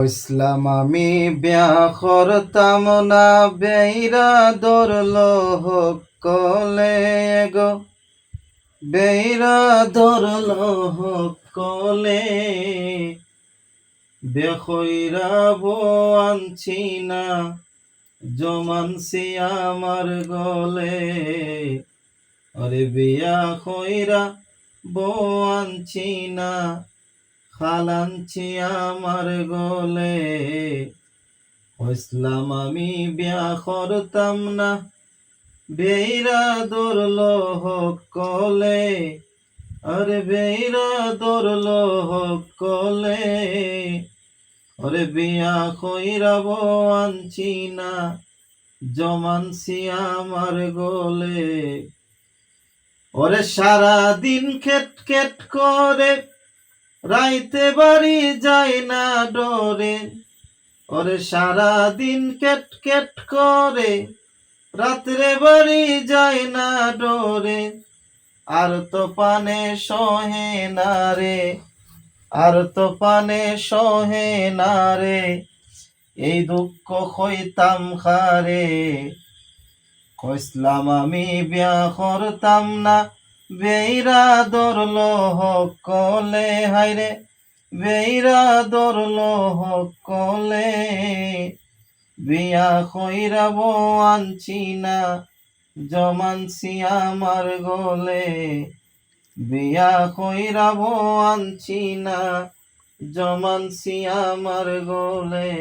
ইসলাম আমি বিয়া করতাম না, বেইরা ধরল কলে গো, বেইরা ধরল কলে। বেখইরা বউ আনছি না, জমানছি আমার গলে। আরে বিয়া খইরা বউ আনছি না, খালানছি আমার গলে। ইসলাম আমি বিয়া করতাম না, বেইরা ধরল কলে। আরে বেইরা ধরল কলে। আরে বিয়া কইরা বউ আনছি না, জমানছি আমার গলে। ওরে সারা দিন খেট খেট করে, রাইতে বাড়ি যায় না ডরে। ওরে সারা দিন কেট কেট করে, রাত্রে বাড়ি যায় না ডরে। আর তো পানে সহে না রে, আর তো পানে সহে না রে, এই দুঃখ হইতাম খারে। কইসলাম আমি বিয়া করতাম না, বেইরা ধরল কলে। হাইরে বেইরা ধরল কলে। বিয়া কইরা বউ আনছি না, জমানছি আমার গলে। বিয়া কইরা বউ আনছি না, জমানছি আমার গলে।